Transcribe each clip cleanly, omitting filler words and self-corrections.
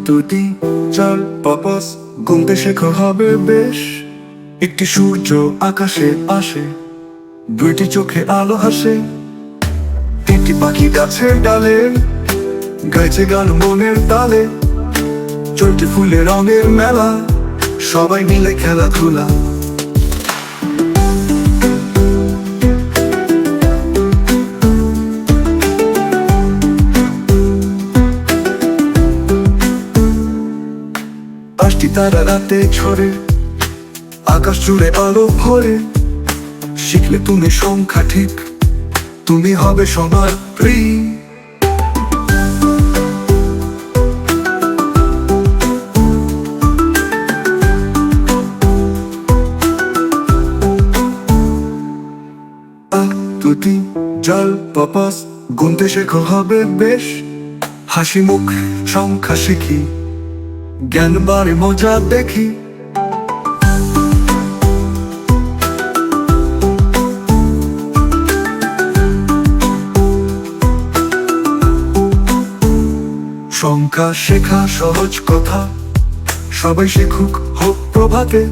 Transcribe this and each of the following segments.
দুটি চার পাপাস গুনতে শেখা হবে বেশ। একটি সূর্য আকাশে আসে, দুইটি চোখে আলো হাসে, তিনটি পাখি গাছের ডালে গাইছে গান মনের তালে, চলতি ফুলে রঙের মেলা, সবাই মিলে খেলাধুলা। পাঁচটি তারা রাতে ছড়ে, আকাশ জুড়ে আলো ভরে, শিখলে তুমি সংখ্যা ঠিক, তুমি হবে সবার প্রিয়। দুটি জল পাপাস গুনতে শেখা হবে বেশ। হাসি মুখ সংখ্যা শিখি, জ্ঞান বাড়ে মজা দেখি। সংখ্যা শেখা সহজ কথা, সবাই শিখুক হোক প্রভাতে।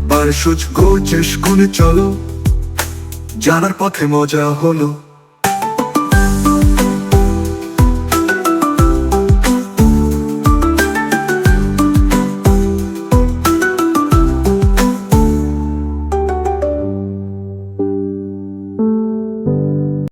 বারে সুচ গোচেশ গুনে চলো, জানার পথে মজা হলো।